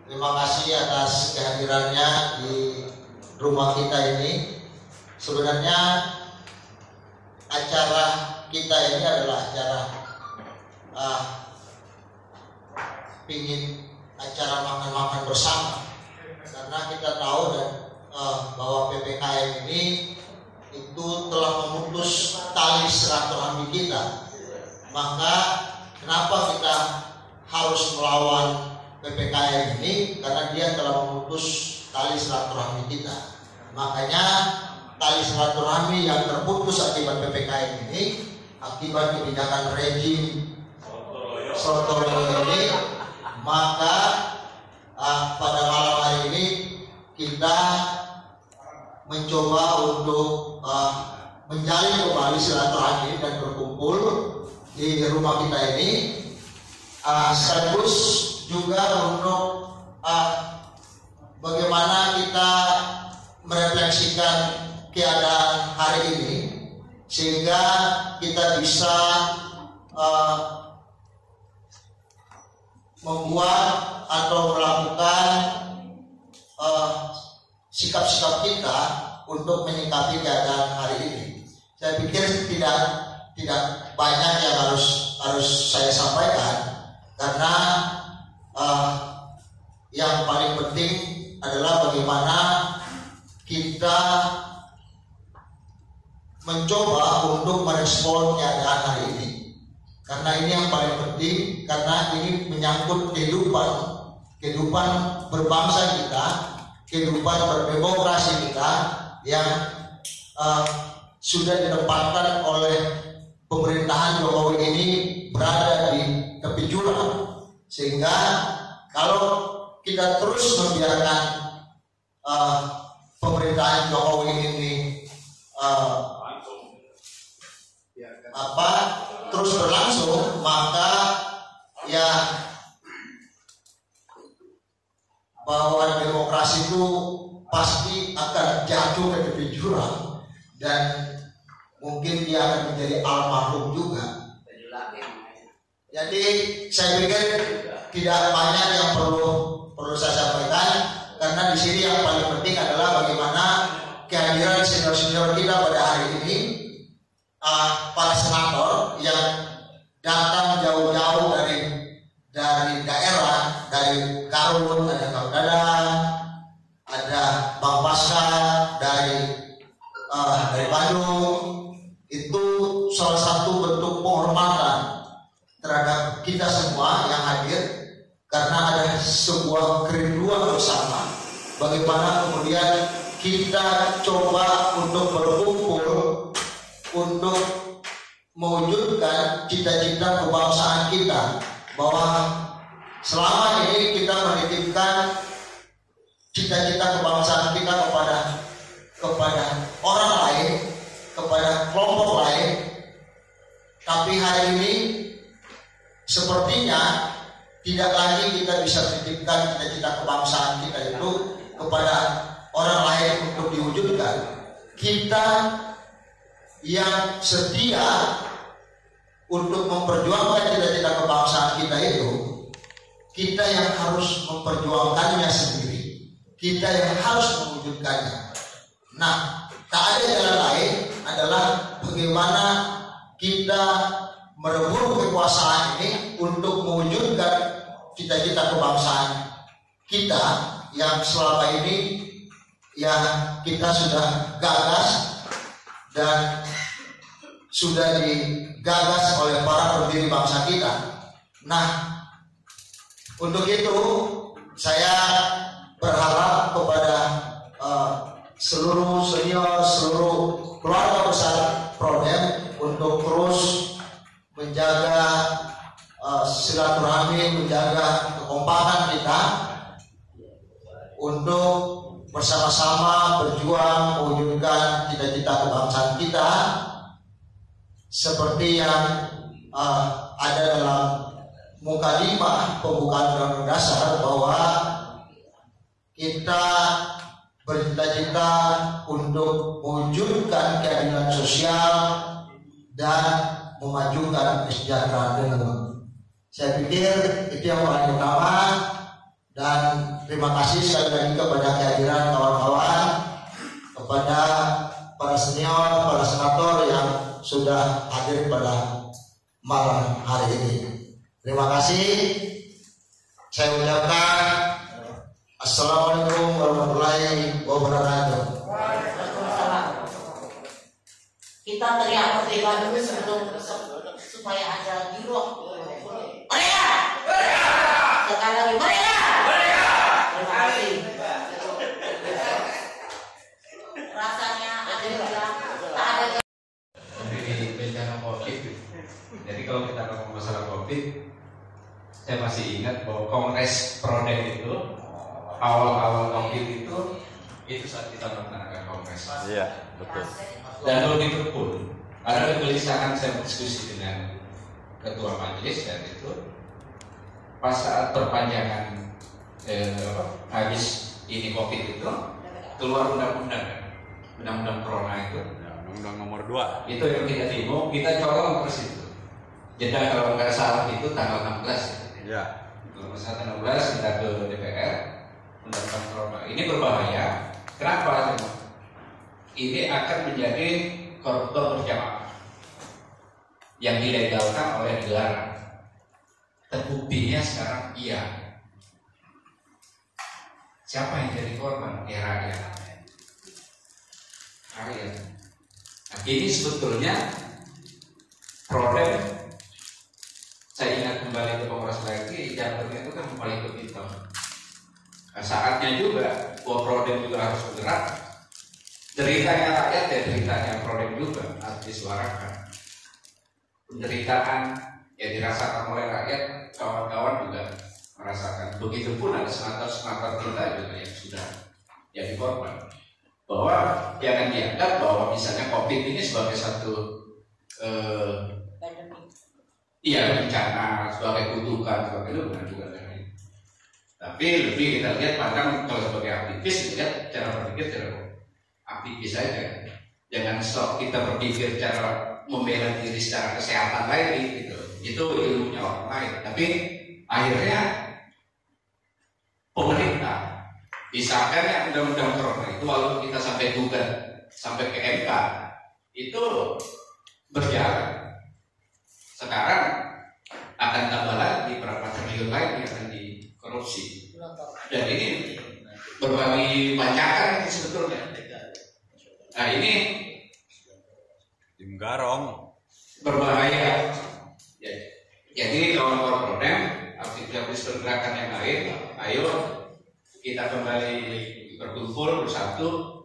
Terima kasih atas kehadirannya di rumah kita ini. Sebenarnya acara kita ini adalah acara acara makan-makan bersama, karena kita tahu bahwa PPKM ini itu telah memutus tali silaturahmi kita. Maka kenapa kita harus melawan PPKM ini? Karena dia telah memutus tali silaturahmi kita. Makanya tali silaturahmi yang terputus akibat PPKM ini, akibat kebijakan rejim Sontoloyo ini, maka pada malam hari ini kita mencoba untuk menjalin kembali silaturahmi dan berkumpul di rumah kita ini, sekaligus juga untuk bagaimana kita merefleksikan keadaan hari ini sehingga kita bisa membuat atau melakukan sikap-sikap kita untuk menyikapi keadaan hari ini. Saya pikir tidak banyak yang harus saya sampaikan, karena yang paling penting adalah bagaimana kita mencoba untuk merespon keadaan hari ini. Karena ini yang paling penting, karena ini menyangkut kehidupan berbangsa kita, kehidupan berdemokrasi kita yang sudah ditempatkan oleh pemerintahan Jokowi ini berada di tepi jurang. Sehingga kalau kita terus membiarkan pemerintahan Jokowi ini terus berlangsung, maka ya bahwa demokrasi itu pasti akan jatuh ke tepi jurang dan mungkin dia akan menjadi almarhum juga. Jadi saya pikir tidak banyak yang perlu saya sampaikan, karena di sini yang paling penting adalah bagaimana kehadiran senior-senior kita pada hari ini, para senator yang datang jauh-jauh dari daerah, dari Garut, ada Kang Dadang, ada Bang Pasca dari Bandung. Itu salah satu bentuk penghormatan terhadap kita semua yang hadir, karena ada sebuah kerinduan bersama bagaimana kemudian kita coba untuk berkumpul untuk mewujudkan cita-cita kebangsaan kita, bahwa selama ini kita menitipkan cita-cita kebangsaan kita kepada orang lain, kepada kelompok lain, tapi hari ini sepertinya tidak lagi kita bisa menitipkan cita-cita kebangsaan kita itu kepada orang lain untuk diwujudkan. Kita yang setia untuk memperjuangkan cita-cita kebangsaan kita itu, kita yang harus memperjuangkannya sendiri, kita yang harus mewujudkannya. Nah, tak ada jalan lain adalah bagaimana kita merebut kekuasaan ini untuk mewujudkan cita-cita kebangsaan kita yang selama ini yang kita sudah gagas dan sudah digagas oleh para pendiri bangsa kita. Nah, untuk itu saya berharap kepada seluruh senior, seluruh keluarga besar Prodem untuk terus menjaga silaturahmi, menjaga kekompakan kita untuk bersama-sama berjuang mewujudkan cita-cita kebangsaan kita seperti yang ada dalam mukadimah pembukaan Undang-Undang Dasar, bahwa kita bercita-cita untuk mewujudkan keadilan sosial dan memajukan kesejahteraan umum. Saya pikir itu yang paling utama, Dan terima kasih sekali lagi kepada kehadiran kawan-kawan, kepada para senior, para senator yang sudah hadir pada malam hari ini. Terima kasih. Saya ucapkan Assalamualaikum warahmatullahi wabarakatuh. Kita teriak merdeka dulu sebelum supaya ada giroh. Merdeka! Merdeka! Sekali lagi merdeka! Merdeka! Terima kasih. Rasanya ada yang bilang tak ada. Di bencana COVID. Jadi kalau kita ngomong masalah COVID, saya masih ingat bahwa Kongres Prodem itu awal-awal COVID itu saat kita melaksanakan kongres. Iya, betul. Dan begitu pun ada kegelisahan, saya berdiskusi dengan ketua majelis dan itu pas saat perpanjangan habis ini COVID itu keluar undang-undang corona itu. Undang-undang nomor 2. Itu yang kita demo, kita colong terus itu. Jeda kalau nggak salah itu tanggal 16. Ya. Kalau misalnya 16 kita ke DPR, undang-undang corona ini berbahaya. Kenapa? Ini akan menjadi koruptor berjamaah yang dilegalkan oleh negara. Terbuktinya sekarang iya. Siapa yang jadi korban? Ya rakyat. Rakyat. Nah, ini sebetulnya problem. Saya ingat kembali ke Kongres lagi, jatuhnya itu kan kembali ke kita. Nah, saatnya juga bahwa problem juga harus bergerak. Ceritanya rakyat dan ceritanya problem juga harus disuarakan. Penderitaan yang dirasakan oleh rakyat, kawan-kawan juga merasakan. Begitupun ada senator-senator kita juga yang sudah jadi korban. Bahwa jangan dianggap bahwa misalnya COVID ini sebagai satu bencana, sebagai kutukan, sebagai itu bukan juga dari. Tapi lebih kita lihat pandang kalau sebagai aktivis, lihat cara berpikir cara aktivis saja. Jangan sok kita berpikir cara membela diri secara kesehatan lagi gitu. Itu ilmunya orang lain. Tapi akhirnya pemerintah disahkannya undang-undang corona itu walaupun kita sampai gugat sampai ke MK itu berjalan. Sekarang akan tambah lagi berapa triliun lagi yang akan dikorupsi. Dan ini berbagai pancakan ini sebetulnya. Nah ini Tim Garong berbahaya. Jadi kawan-kawan Prodem, aktivis pergerakan yang lain, ayo kita kembali berkumpul bersatu.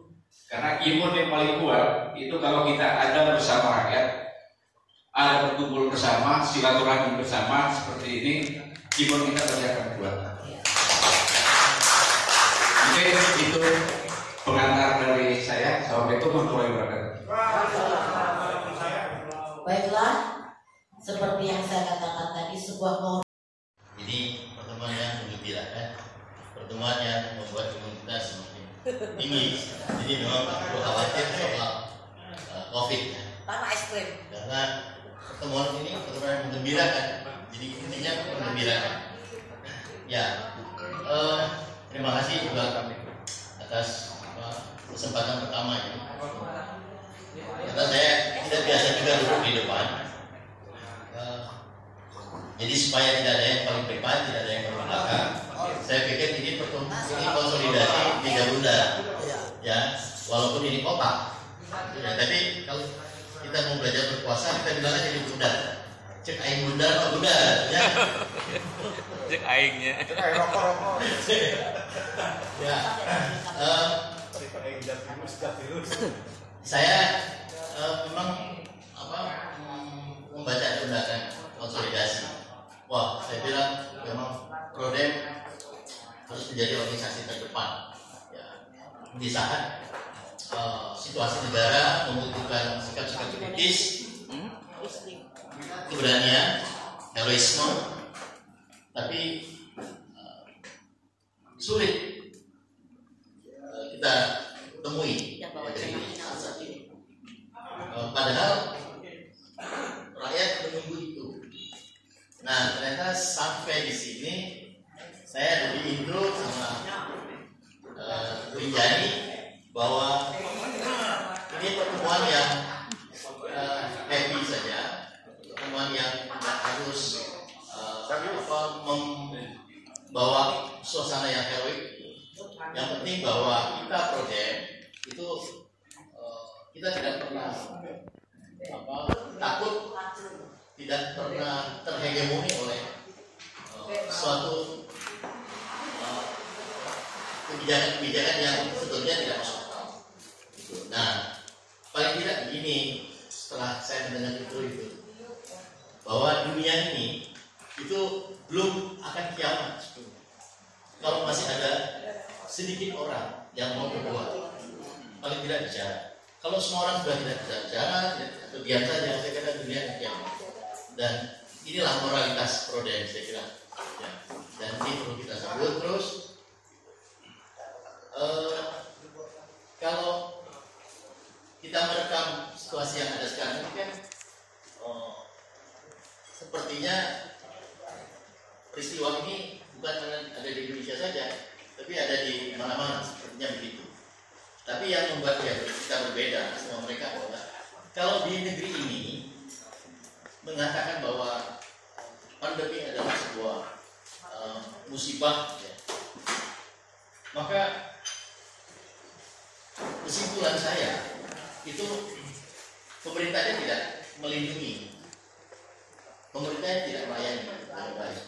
Karena imun yang paling kuat itu kalau kita ada bersama rakyat, ada berkumpul bersama, silaturahmi bersama seperti ini, imun kita pasti akan kuat. Mungkin itu pengantar dari saya. Assalamualaikum warahmatullahi wabarakatuh. Baiklah, seperti yang saya katakan tadi, sebuah Ini pertemuan yang menggembirakan, pertemuan yang membuat imunitas semakin tinggi. Jadi memang perlu khawatir soal COVID. tanah es krim. Karena pertemuan ini pertemuan yang menggembirakan. Jadi intinya menggembirakan. Ya, terima kasih juga atas kesempatan pertama ini. Karena saya tidak biasa juga duduk di depan. Jadi supaya tidak ada yang paling depan, tidak ada yang paling belakang. Saya pikir ini konsolidasi tiga bunda, ya, walaupun ini kompak. Ya, tapi kalau kita mau belajar berpuasa, kita bilang aja di bunda. Cek aing bunda, apa bunda? Ya. cek aingnya. Ya. Saya memang membaca tindakan konsolidasi. Wah, saya bilang memang Prodem harus menjadi organisasi terdepan. Ya, di saat situasi negara membutuhkan sikap-sikap kritis, keberanian, heroisme, tapi sulit kita temui. Padahal rakyat menunggu itu. Nah, ternyata sampai di sini saya lebih intro sama Rinjani bahwa ini pertemuan yang happy saja, pertemuan yang tidak harus membawa suasana yang heroik. Yang penting bahwa kita Prodem itu kita tidak pernah takut, tidak pernah terhegemoni oleh suatu kebijakan yang sebetulnya tidak masuk akal. Nah, paling tidak begini, setelah saya mendengar itu bahwa dunia ini itu belum akan kiamat. Kalau masih ada sedikit orang yang mau berbuat, paling tidak bicara. Kalau semua orang sudah tidak bisa bicara, atau diam saja, saya kira dunia akan kiamat. Dan inilah moralitas Prodem, saya kira. Ya. Dan ini perlu kita sambut terus. Kalau kita merekam situasi yang ada sekarang ini kan, sepertinya peristiwa ini bukan ada di Indonesia saja, tapi ada di mana-mana, sepertinya begitu. Tapi yang membuat kita berbeda sama mereka adalah kalau di negeri ini mengatakan bahwa pandemi adalah sebuah musibah, ya, maka kesimpulan saya itu pemerintahnya tidak melindungi, pemerintahnya tidak melayani dengan baik.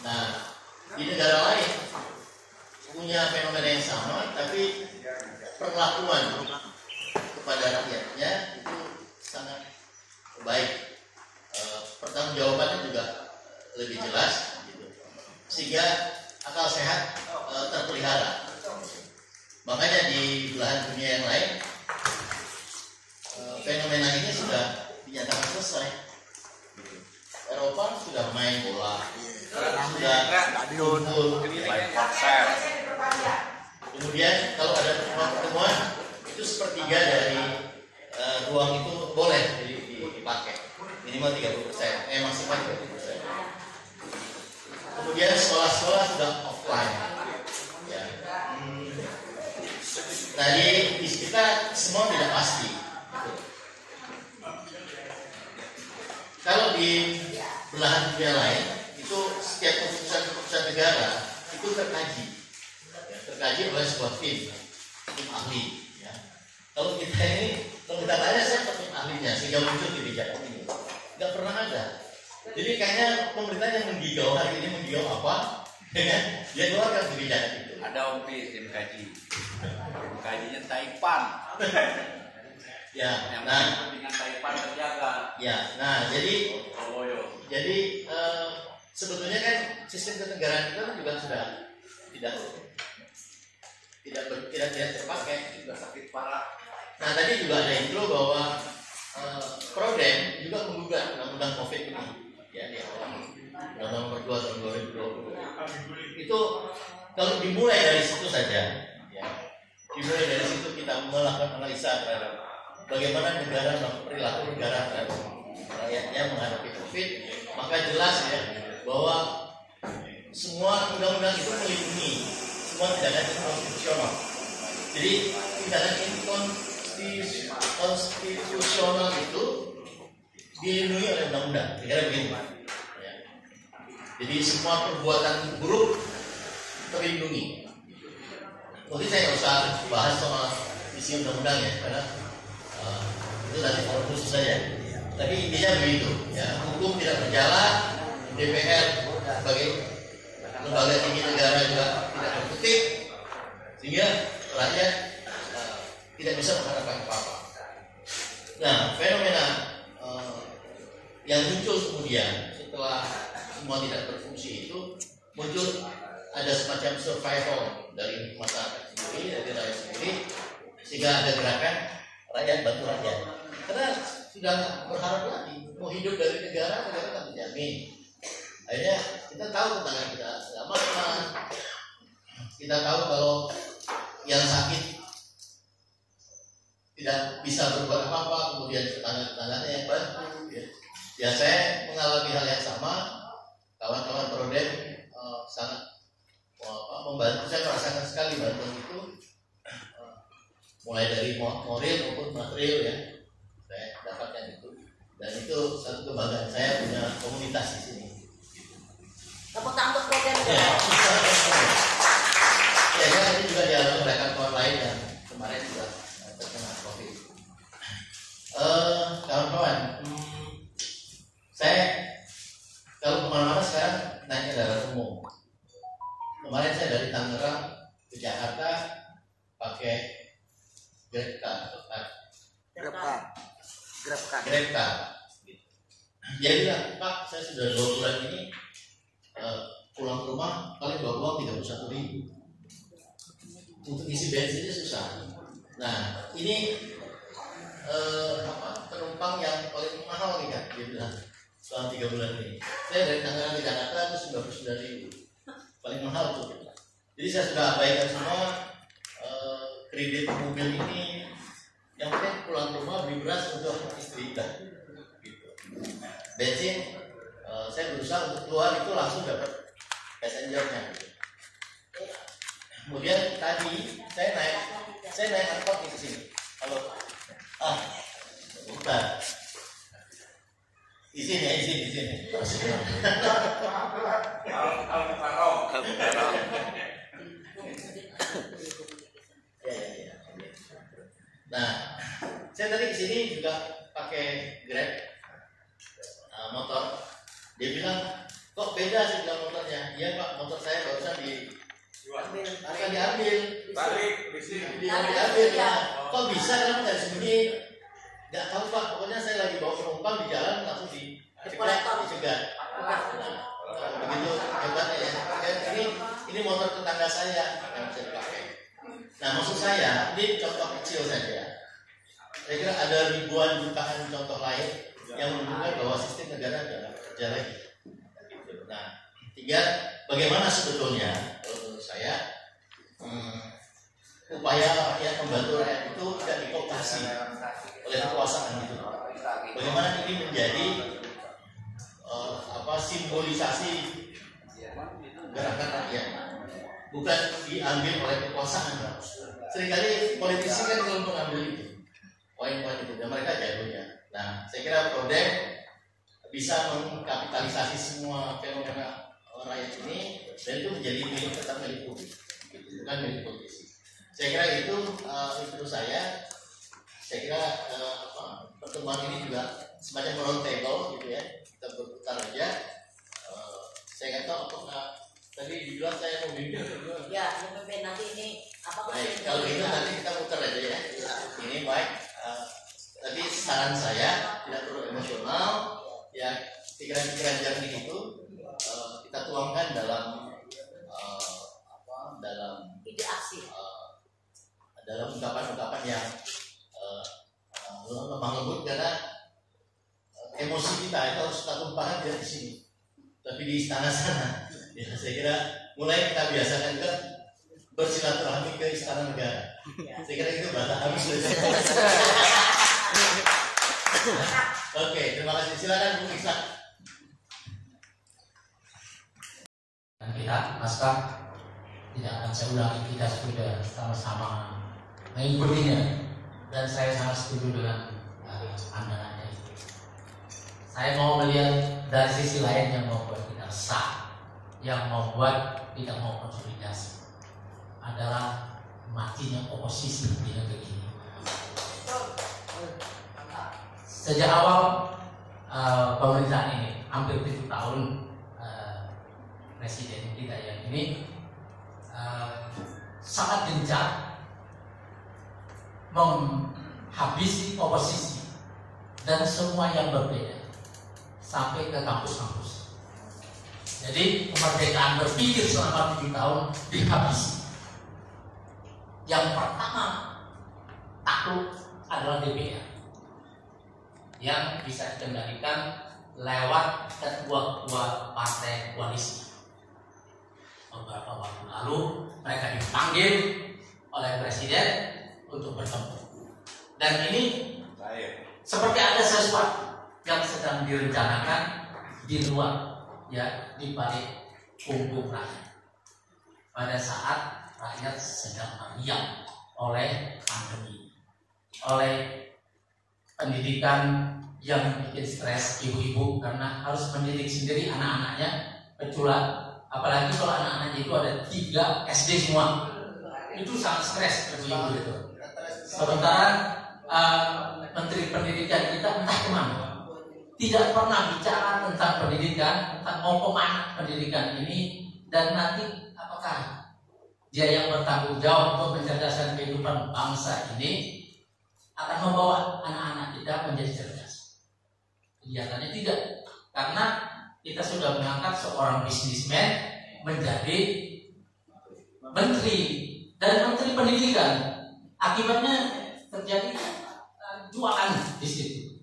Nah, di negara lain punya fenomena yang sama, tapi perlakuan kepada rakyatnya itu sangat baik. Pertanggungjawabannya juga lebih jelas, gitu. Sehingga akal sehat terpelihara. Makanya di belahan dunia yang lain fenomena ini sudah dinyatakan selesai. Eropa sudah main bola, sudah kumpul. Kemudian kalau ada pertemuan itu sepertiga dari ruang itu boleh dipakai, minimal 30%, maksimal 30%. Kemudian sekolah-sekolah sudah offline. Ya. Nah, di kita semua tidak pasti. Kalau di belahan dunia lain itu setiap keputusan negara itu terkaji oleh sebuah tim ahli. Ya. Kalau kita tanya siapa tim ahlinya sehingga muncul kebijakan ini, nggak pernah ada. Jadi kayaknya pemerintah yang menggigau hari ini menggigau apa? Dia keluarkan kebijakan itu. Ada tim kaji. Tim kajinya Taipan. Ya, yang nah, kepentingan Taipan terjaga. Ya, nah jadi sebetulnya kan sistem kenegaraan kita kan juga sudah tidak terpakai, sudah sakit parah. Nah, tadi juga ada intro bahwa Prodem juga menggugat undang-undang COVID ini, ya, di awal Undang-Undang Nomor 2 tahun 2020. Itu kalau dimulai dari situ saja, ya, dimulai dari situ kita melakukan analisa terhadap bagaimana perilaku negara terhadap rakyatnya menghadapi COVID, maka jelas ya bahwa semua undang-undang itu melindungi semua tindakan konstitusional. Jadi tindakan konstitusional itu dilindungi oleh undang-undang, kira-kira begitu. Ya. Jadi semua perbuatan buruk terlindungi. Mungkin saya nggak usah bahas soal isi undang-undang ya, karena itu nanti kalau khusus saja. Tapi intinya begitu, ya, hukum tidak berjalan, DPR sebagai lembaga tinggi negara juga tidak berkutik, sehingga rakyat tidak bisa mengharapkan apa-apa. Nah, fenomena yang muncul kemudian setelah semua tidak berfungsi itu muncul ada semacam survival dari masyarakat sendiri, dari rakyat sendiri, sehingga ada gerakan rakyat bantu rakyat. Karena sudah berharap lagi mau hidup dari negara kan dijamin. Akhirnya kita tahu tetangga kita aman, kita tahu kalau yang sakit tidak bisa berbuat apa-apa, kemudian tetangga-tetangganya yang bantu. Ya, saya mengalami hal yang sama. Kawan-kawan Prodem membantu. Saya merasakan sekali bantuan itu mulai dari moral maupun material ya, saya dapatkan itu, dan itu satu kebanggaan saya punya komunitas di sini. Tepuk tangan untuk program Ya, ini juga dialami rekan-kawan lain yang kemarin juga terkena COVID. Kawan-kawan, saya kalau kemana-mana sekarang naik kendaraan umum. Kemarin saya dari Tangerang ke Jakarta pakai Grabcar. Dia bilang, Pak, saya sudah 2 bulan ini pulang ke rumah paling bawa uang 31.000. Untuk isi bensinnya susah. Nah, ini penumpang yang paling mahal nih kan, dia bilang selama 3 bulan ini. Saya dari Tangerang ke Jakarta itu 99.000, paling mahal tuh. Jadi saya sudah abaikan semua kredit mobil ini. Yang penting pulang ke rumah beli beras untuk istri kita. Gitu. Bensin, saya berusaha untuk keluar itu langsung dapat passengernya. Gitu. Kemudian tadi saya naik angkot di sini. Kalau bukan. Di sini. Ya. Nah, saya tadi ke sini juga pakai Grab motor. Dia bilang, kok beda sih bilang motornya? Iya Pak, motor saya barusan akan diambil. Balik, diambil. Nah, kok bisa kan dari sini? Gak tahu Pak, pokoknya saya lagi bawa penumpang di jalan langsung dicegat. Begitu hebatnya ya. Ini motor tetangga saya yang bisa dipakai. Nah, maksud saya ini contoh kecil saja. Saya kira ada ribuan jutaan contoh lain yang menunjukkan bahwa sistem negara adalah kerja lagi. Nah, tinggal bagaimana sebetulnya menurut saya upaya rakyat membantu rakyat itu tidak dikooptasi oleh kekuasaan itu. Bagaimana ini menjadi simbolisasi gerakan rakyat, bukan diambil oleh kekuasaan. Seringkali politisi kan kalau mengambil itu poin-poin itu, dan mereka jagonya. Nah, saya kira Prodem bisa mengkapitalisasi semua fenomena rakyat ini, dan itu menjadi tetap milik publik, bukan milik politisi. Saya kira itu menurut saya kira pertemuan ini juga semacam round table gitu ya, kita berputar aja. Saya nggak tahu apakah tadi dibilang saya mau bimbing. Ya, memimpin nanti ini apa? Baik, kalau gitu nanti kita putar aja ya. Ini baik. Tadi saran saya tidak perlu emosional, ya pikiran-pikiran jernih itu kita tuangkan dalam ide aksi. Dalam ungkapan-ungkapan yang lemah lembut, karena emosi kita itu harus kita tumpahkan tidak di sini, tapi di istana sana. Ya, saya kira mulai kita biasakan juga bersilaturahmi ke istana negara. Saya kira itu bahasa habis. Oke, terima kasih. Silakan Bu Iksan. Dan kita, naskah tidak akan saya ulangi, kita sudah sama-sama mengikutinya, dan saya sangat setuju dengan pandangannya itu. Saya mau melihat dari sisi lain yang membuat kita resah, yang membuat kita mau konsolidasi, adalah matinya oposisi di negeri ini. Sejak awal pemerintahan ini, hampir 7 tahun presiden kita yang ini sangat gencar menghabisi oposisi dan semua yang berbeda sampai ke kampus-kampus. Jadi kemerdekaan berpikir selama 7 tahun dihabisi. Yang pertama takluk adalah DPR yang bisa dikendalikan lewat ketua-ketua partai koalisi. Beberapa waktu lalu mereka dipanggil oleh presiden untuk bertemu, dan ini seperti ada sesuatu yang sedang direncanakan di luar, ya, di balik punggung rakyat. pada saat rakyat sedang meriang oleh pandemi, oleh pendidikan yang bikin stres ibu-ibu karena harus mendidik sendiri anak-anaknya, kecuali apalagi kalau anak-anaknya itu ada 3 SD semua, itu sangat stres ibu-ibu itu. Sementara Menteri Pendidikan kita entah kemana, tidak pernah bicara tentang pendidikan, tentang mau kemana pendidikan ini, dan nanti apakah dia yang bertanggung jawab untuk mencerdaskan kehidupan bangsa ini akan membawa anak-anak kita menjadi cerdas. Kelihatannya tidak, karena kita sudah mengangkat seorang bisnismen menjadi menteri dan menteri pendidikan. Akibatnya terjadi jualan di situ.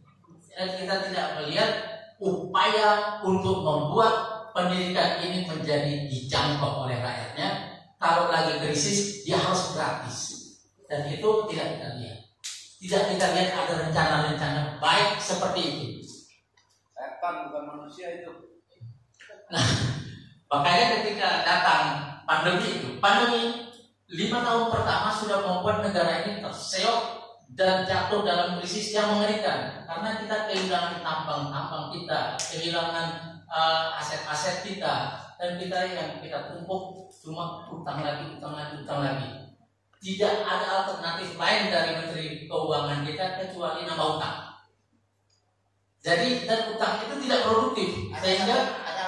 Dan kita tidak melihat upaya untuk membuat pendidikan ini menjadi dijangkau oleh rakyatnya. Kalau lagi krisis, dia harus gratis. Dan itu tidak kita lihat. Tidak kita lihat ada rencana-rencana baik seperti itu. Setan bukan manusia itu. Nah, makanya ketika datang pandemi itu, pandemi 5 tahun pertama sudah membuat negara ini terseok dan jatuh dalam krisis yang mengerikan. Karena kita kehilangan tambang-tambang kita, kehilangan aset-aset kita, dan kita yang kita tumpuk cuma utang lagi. Tidak ada alternatif lain dari Menteri Keuangan kita kecuali nambah utang. Jadi dan utang itu tidak produktif, sehingga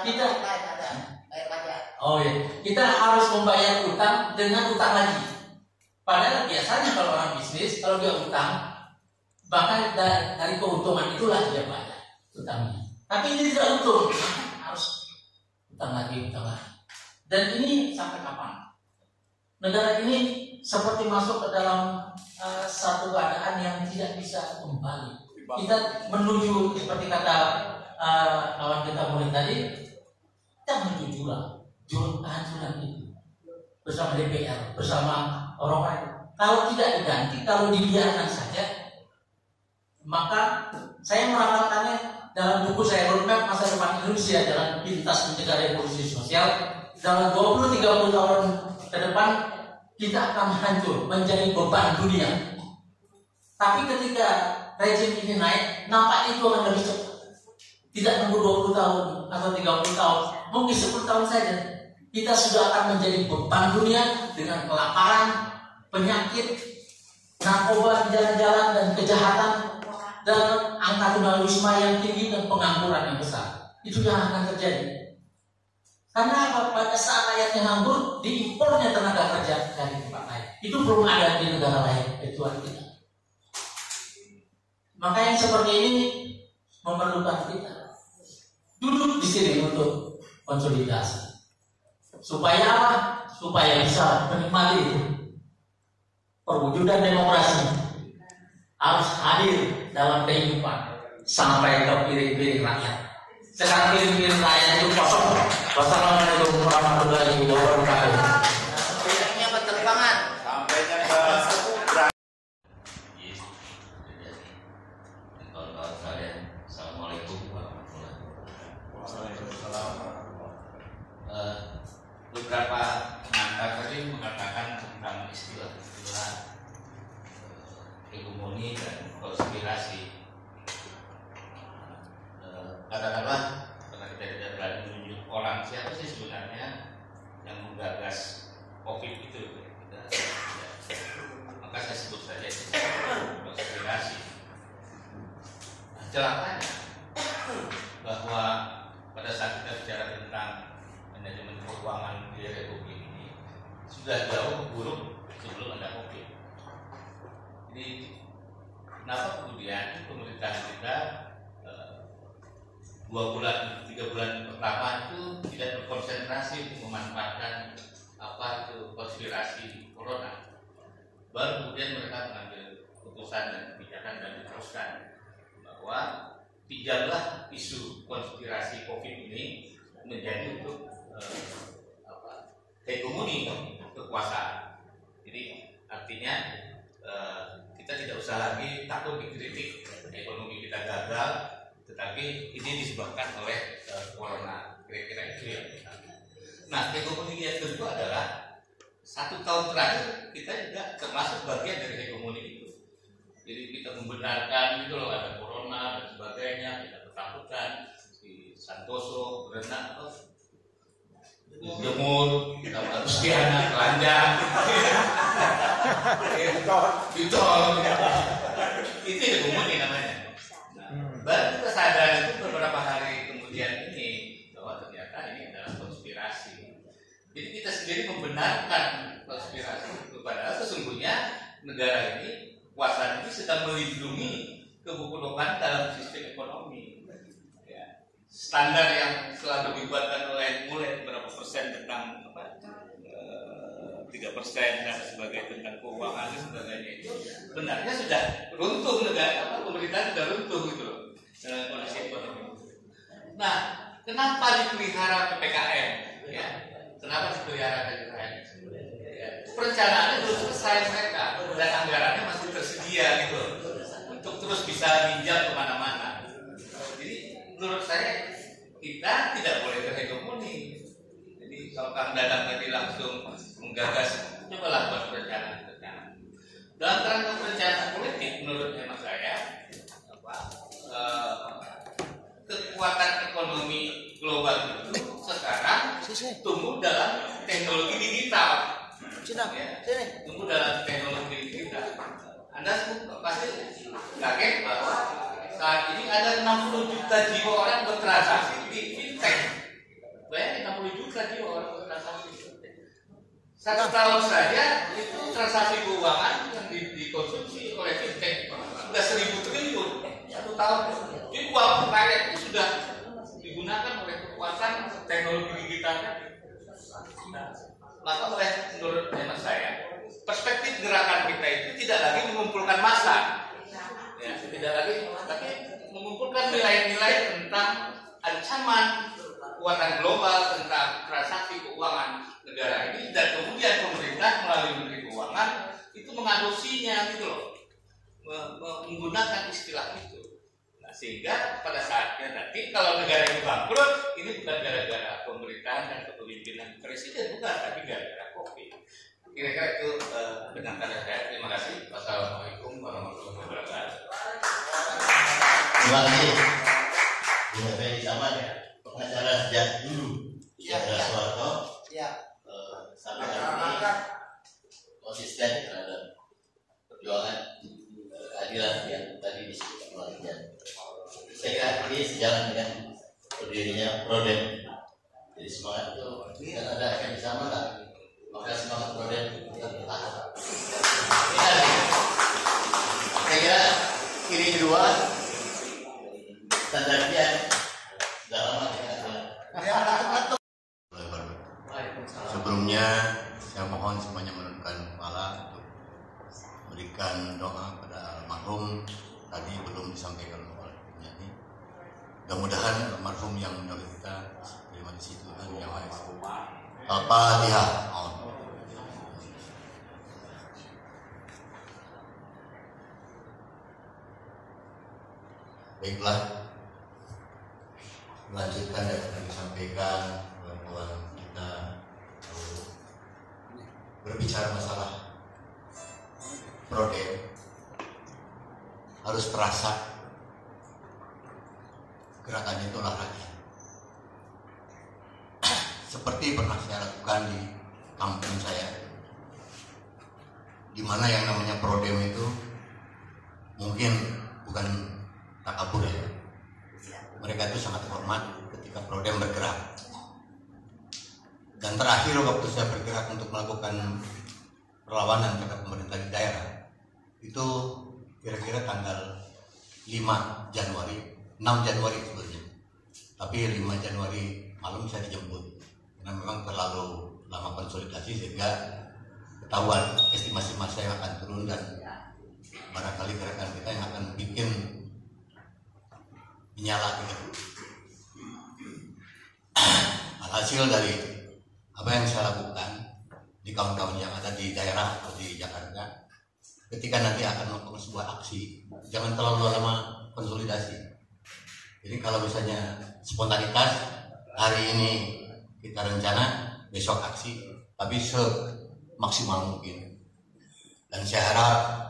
kita kita harus membayar utang dengan utang lagi. Padahal biasanya kalau orang bisnis, kalau dia utang, bahkan dari keuntungan itulah dia bayar utangnya. Tapi ini tidak untung, harus utang lagi. Dan ini sampai kapan? Negara ini seperti masuk ke dalam satu keadaan yang tidak bisa kembali. Kita menuju seperti kata kawan kita mulai tadi, kita menuju jurang kehancuran itu bersama DPR, bersama orang-orang. Kalau tidak diganti, kalau dibiarkan saja, maka saya meramalkannya dalam buku saya Roadmap Masa Depan Indonesia Jalan Pintas Mencegah Revolusi Sosial. Dalam 20-30 tahun ke depan kita akan hancur menjadi beban dunia. Tapi ketika rezim ini naik, nampaknya itu akan lebih cepat. Tidak nunggu 20 tahun atau 30 tahun, mungkin 10 tahun saja. Kita sudah akan menjadi beban dunia dengan kelaparan, penyakit, narkoba di jalan-jalan dan kejahatan, dan angka tunawisma yang tinggi dan pengangguran yang besar. Itu yang akan terjadi. Karena pada saat rakyatnya nganggur, diimpornya tenaga kerja dari tempat lain. Itu belum ada di negara lain kecuali kita. Maka yang seperti ini memerlukan kita duduk di sini untuk konsolidasi. Supaya apa? Supaya bisa menikmati perwujudan demokrasi. Harus hadir dalam kehidupan sampai ke piring-piring rakyat. Sekarang piring-piring rakyat itu kosong. Wassalamualaikum warahmatullahi wabarakatuh. Piringnya berterbangan. Sampainya ke Kawan-kawan sekalian, assalamualaikum warahmatullahi wabarakatuh. Beberapa pengantar tadi mengatakan tentang istilah hegemoni dan konspirasi. Katakanlah karena kita tidak berani menunjuk orang, siapa sih sebenarnya yang menggagas COVID itu? Maka saya sebut saja konspirasi. Nah, celakanya bahwa pada saat kita bicara tentang manajemen keuangan di Republik ini sudah jauh buruk sebelum ada COVID. Jadi kenapa kemudian pemerintah kita 2 bulan, 3 bulan pertama itu tidak berkonsentrasi untuk memanfaatkan apa itu konspirasi corona. Baru kemudian mereka mengambil keputusan dan kebijakan dan diteruskan bahwa pinjamlah isu konspirasi COVID ini menjadi untuk hegemoni kekuasaan. Jadi artinya kita tidak usah lagi takut dikritik ekonomi kita gagal, tetapi ini disebabkan oleh corona. Kira-kira itu ya. Nah, hegemoni yang kedua adalah 1 tahun terakhir kita juga termasuk bagian dari hegemoni itu. Jadi kita membenarkan gitu loh, ada corona dan sebagainya, kita ketakutan di Santoso berenang jemur, kita harus dianak telanjang, ditol, itu hegemoni namanya. Baru kita sadar itu beberapa hari kemudian ini bahwa ternyata ini adalah konspirasi. Jadi kita sendiri membenarkan konspirasi itu, padahal sesungguhnya negara ini, kekuasaan ini sedang melindungi kebukulokan dalam sistem ekonomi. Ya. Standar yang selalu dibuatkan oleh mulai berapa persen tentang 3% dan sebagainya tentang keuangan dan sebagainya itu sebenarnya sudah runtuh, negara pemerintah sudah runtuh gitu loh dalam kondisi ekonomi. Nah, kenapa dipelihara PPKM? Ya, kenapa dipelihara PPKM? Ya, perencanaannya belum selesai mereka dan anggarannya masih tersedia gitu loh, untuk terus bisa minjam kemana-mana. Jadi menurut saya kita tidak boleh berhegemoni. Jadi kalau Kang Dadang tadi langsung menggagas, cobalah buat perencanaan. Dalam kerangka perencanaan politik, menurut hemat saya, kekuatan ekonomi global itu sekarang tumbuh dalam teknologi digital. Ya, tumbuh dalam teknologi digital. Anda pasti kaget bahwa saat ini ada 60 juta jiwa orang bertransaksi di fintech. Bayangin 60 juta jiwa orang bertransaksi. 1 tahun saja itu transaksi keuangan yang dikonsumsi oleh fintech sudah 1.000 triliun 1 tahun. Jadi uang rakyat itu sudah digunakan oleh kekuatan teknologi digitalnya. Maka menurut hemat saya, perspektif gerakan kita itu tidak lagi mengumpulkan massa, ya, tidak lagi, tapi mengumpulkan nilai-nilai tentang ancaman kekuatan global tentang transaksi keuangan negara ini, dan kemudian pemerintah melalui Menteri Keuangan itu mengadopsinya gitu loh, menggunakan istilah itu. Nah, sehingga pada saatnya nanti kalau negara ini bangkrut, ini bukan gara-gara pemerintahan dan kepemimpinan presiden, bukan, tapi gara-gara COVID. Kira-kira itu pendapat saya. Terima kasih. Wassalamualaikum warahmatullahi wabarakatuh. Terima kasih. Sudah saya disaman ya. Pengacara sejak dulu. Ya, Soeharto. Ya. Sampai hari ini konsisten terhadap perjuangan keadilan yang tadi disebut oleh. Saya kira ini sejalan dengan berdirinya Prodem. Jadi semangat itu kan ada yang sama lah. Maka semangat Prodem kita bertahan. Saya kira ini kedua standarnya sudah lama kita. Sebelumnya saya mohon semuanya menundukkan kepala untuk memberikan doa pada almarhum. Tadi belum disampaikan oleh penyanyi. Mudah-mudahan almarhum yang menolak kita terima di situ Tuhan yang Maha Esa. Al-Fatihah. Baiklah, melanjutkan dari yang disampaikan kawan-kawan kita berbicara masalah Prodem harus terasa gerakan itu olahraga. Seperti pernah saya lakukan di kampung saya, di mana yang namanya Prodem itu mungkin bukan takabur ya. Mereka itu sangat hormat ketika Prodem bergerak. Dan terakhir waktu saya bergerak untuk melakukan perlawanan terhadap pemerintah di daerah, itu kira-kira tanggal 5 Januari, 6 Januari sebetulnya. Tapi 5 Januari malam saya dijemput. Karena memang terlalu lama konsolidasi sehingga ketahuan estimasi massa yang akan turun dan barangkali gerakan kita yang akan bikin menyala gitu. Alhasil dari apa yang saya lakukan di kawan-kawan yang ada di daerah atau di Jakarta, ketika nanti akan melakukan sebuah aksi, jangan terlalu lama konsolidasi. Jadi kalau misalnya spontanitas, hari ini kita rencana, besok aksi, tapi semaksimal mungkin. Dan saya harap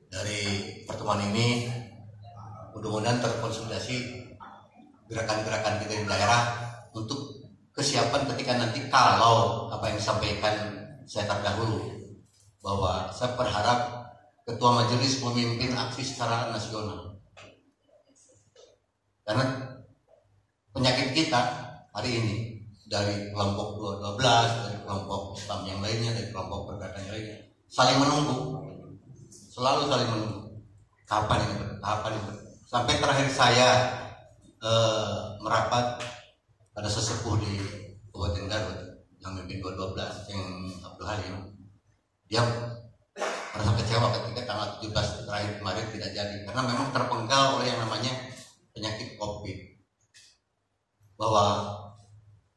dari pertemuan ini mudah-mudahan terkonsolidasi gerakan-gerakan kita di daerah untuk kesiapan ketika nanti kalau apa yang disampaikan saya terdahulu, bahwa saya berharap ketua majelis memimpin aksi secara nasional. Karena penyakit kita hari ini dari kelompok 12, dari kelompok Islam yang lainnya, dari kelompok pergerakan yang lainnya, saling menunggu, selalu saling menunggu. Kapan ini? Sampai terakhir saya merapat pada sesepuh di Kabupaten Garut yang memimpin 12 yang Abdul Halim, dia merasa kecewa ketika tanggal 17 terakhir kemarin tidak jadi karena memang terpenggal oleh yang namanya penyakit COVID. Bahwa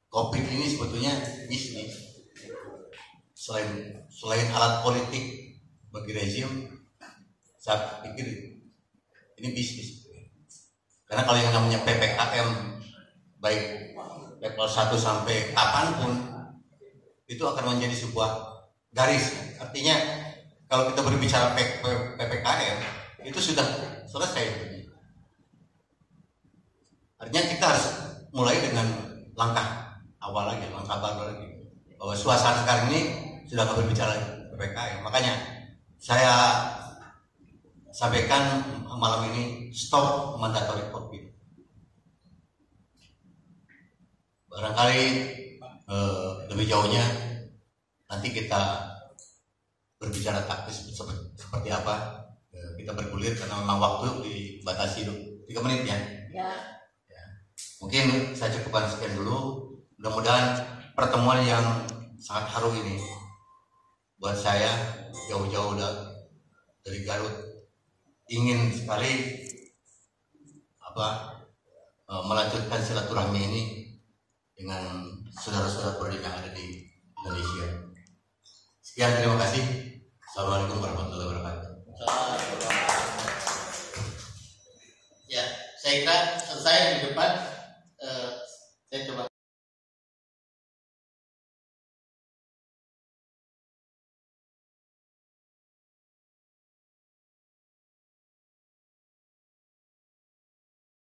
COVID ini sebetulnya bisnis, selain alat politik bagi rezim, saya pikir ini bisnis. Karena kalau yang namanya PPKM baik level 1 sampai kapanpun itu akan menjadi sebuah garis. Artinya kalau kita berbicara PPKM itu sudah selesai. Artinya kita harus mulai dengan langkah awal lagi, langkah baru lagi. Bahwa suasana sekarang ini sudah akan berbicara PPKM. Makanya saya sampaikan malam ini stop mandatory COVID. Barangkali lebih jauhnya nanti kita berbicara taktis seperti apa. Kita bergulir karena memang waktu dibatasi 3 menit ya. Ya. Mungkin saya cukupkan sekian dulu. Mudah-mudahan pertemuan yang sangat haru ini buat saya jauh-jauh dari Garut ingin sekali melanjutkan silaturahmi ini dengan saudara-saudara Kodim yang ada di Indonesia. Sekian, terima kasih. Assalamualaikum warahmatullahi wabarakatuh. Ya, saya kira selesai di depan.